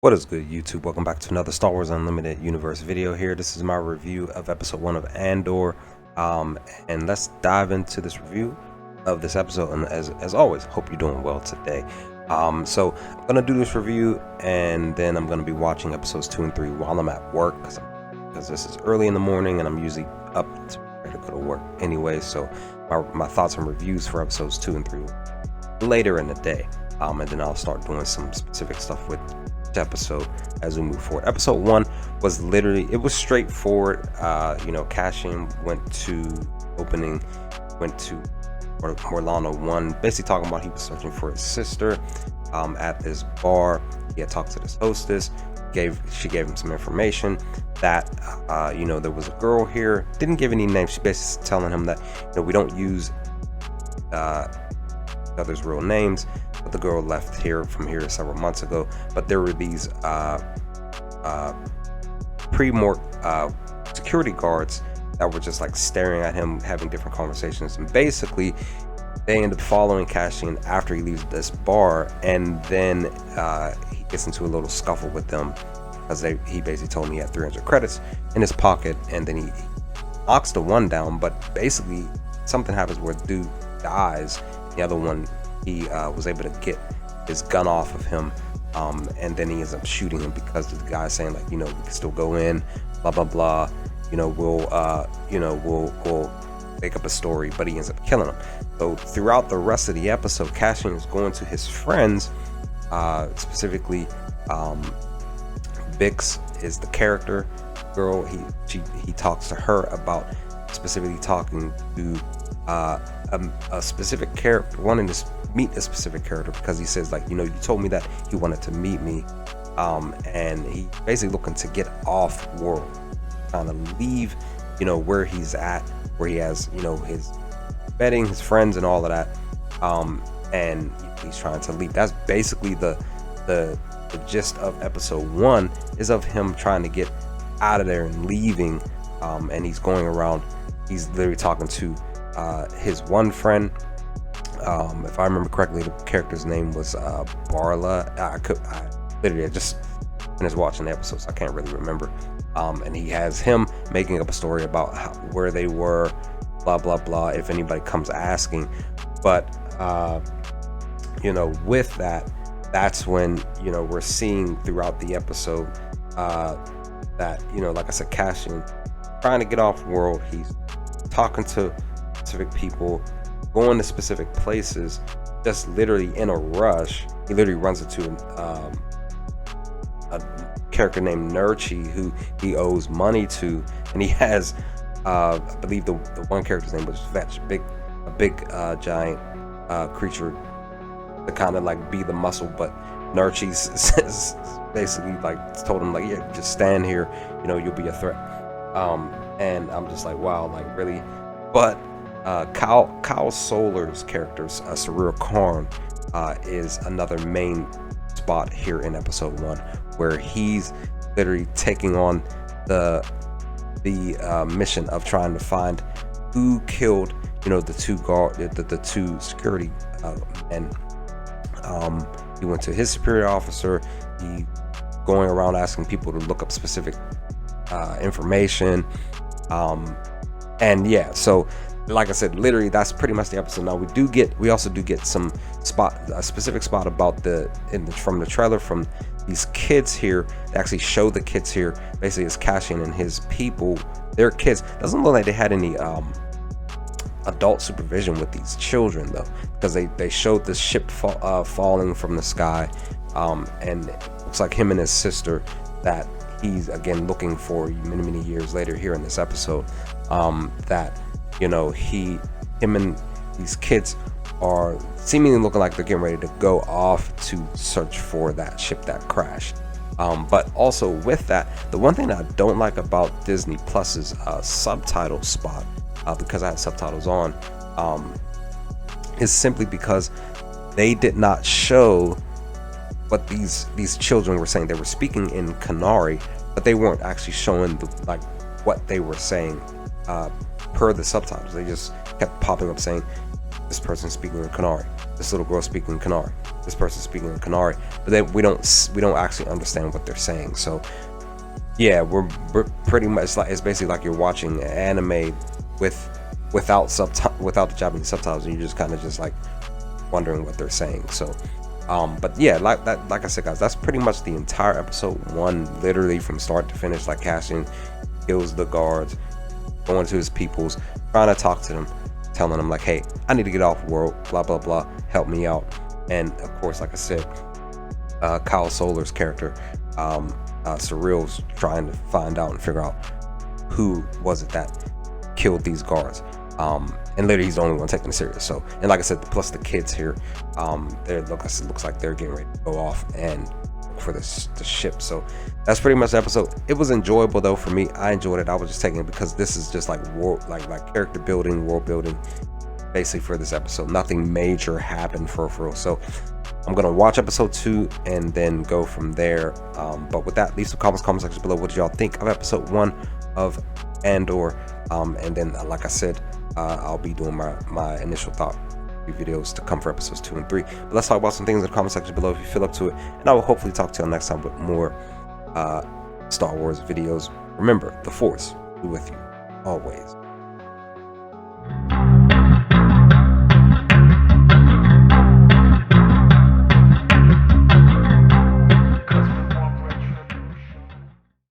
What is good, YouTube? Welcome back to another Star Wars Unlimited Universe video here. This is my review of episode 1 of Andor. And let's dive into this review of this episode. And as always, hope you're doing well today. So I'm going to do this review, and then I'm going to be watching episodes 2 and 3 while I'm at work, because this is early in the morning and I'm usually up to prepare to go to work anyway. So my thoughts and reviews for episodes 2 and 3 later in the day. And then I'll start doing some specific stuff with episode as we move forward. Episode 1 was literally, it was straightforward. Cassian went to Morlano 1, basically talking about he was searching for his sister at this bar. He had talked to this hostess. She gave him some information that there was a girl here. Didn't give any names. She basically telling him that we don't use others' real names. But the girl left from here several months ago. But there were these pre-morgue security guards that were just like staring at him, having different conversations. And basically, they end up following Cassian after he leaves this bar, and then he gets into a little scuffle with them because he basically told me he had 300 credits in his pocket, and then he knocks the one down. But basically, something happens where the dude dies. The other one, he was able to get his gun off of him, and then he ends up shooting him because the guy's saying, like, we can still go in, blah blah blah, we'll make up a story, but he ends up killing him. So throughout the rest of the episode, Cassian is going to his friends, specifically Bix is the character girl. He talks to her about specifically talking to a specific character, wanting to meet a specific character, because he says, like, you told me that he wanted to meet me, and he basically looking to get off world, trying to leave where he's at, where he has his betting, his friends and all of that, and he's trying to leave. That's basically the gist of episode 1, is of him trying to get out of there and leaving, and he's going around. He's literally talking to his one friend. If I remember correctly, the character's name was Barla. I just finished watching the episode, so I can't really remember. And he has him making up a story about where they were, blah blah blah, if anybody comes asking. But with that's when we're seeing throughout the episode that like I said, Cassian trying to get off world. He's talking to specific people, going to specific places, just literally in a rush. He literally runs into a character named Nurchi, who he owes money to, and he has I believe the one character's name was Vetch, a big giant creature to kind of like be the muscle. But Nurchi says basically, like, told him, like, yeah, just stand here, you'll be a threat. And I'm just like, wow, like, really? But Kyle Solar's character, Sarir Karn, is another main spot here in episode 1, where he's literally taking on the mission of trying to find who killed the two security men. He went to his superior officer. He going around asking people to look up specific information, and yeah, so like I said, literally that's pretty much the episode. Now we also do get a specific spot about from the trailer, from these kids here. They actually show the kids here, basically it's Cassian and his people, their kids. Doesn't look like they had any adult supervision with these children, though, because they showed this ship falling from the sky, and it looks like him and his sister that he's again looking for many years later here in this episode, that him and these kids are seemingly looking like they're getting ready to go off to search for that ship that crashed. But also with that, the one thing that I don't like about Disney Plus's subtitle spot, because I had subtitles on, is simply because they did not show what these children were saying. They were speaking in Canary, but they weren't actually showing what they were saying per the subtitles. They just kept popping up saying, this person speaking in Canary, this little girl speaking in Canary, this person speaking in Canary, but then we don't actually understand what they're saying. So yeah, we're pretty much like, it's basically like you're watching anime without the Japanese subtitles, and you're just kind of just like wondering what they're saying. So but yeah, like I said, guys, that's pretty much the entire episode 1, literally from start to finish. Like Cassian kills the guards, going to his peoples, trying to talk to them, telling them like, hey, I need to get off world, blah blah blah, help me out. And of course, like I said, Kyle Solar's character, Surreal's trying to find out and figure out who was it that killed these guards. And literally he's the only one taking it serious. So, and like I said, plus the kids here, it looks like they're getting ready to go off and for the ship. So that's pretty much the episode. It was enjoyable though for me. I enjoyed it. I was just taking it because this is just like like character building, world building, basically for this episode. Nothing major happened for real. So I'm gonna watch episode 2 and then go from there. But with that, leave some comment section below. What did y'all think of episode 1 of Andor? And then, like I said, I'll be doing my initial thought videos to come for episodes 2 and 3. But let's talk about some things in the comment section below if you feel up to it. And I will hopefully talk to you next time with more Star Wars videos. Remember, the Force be with you always.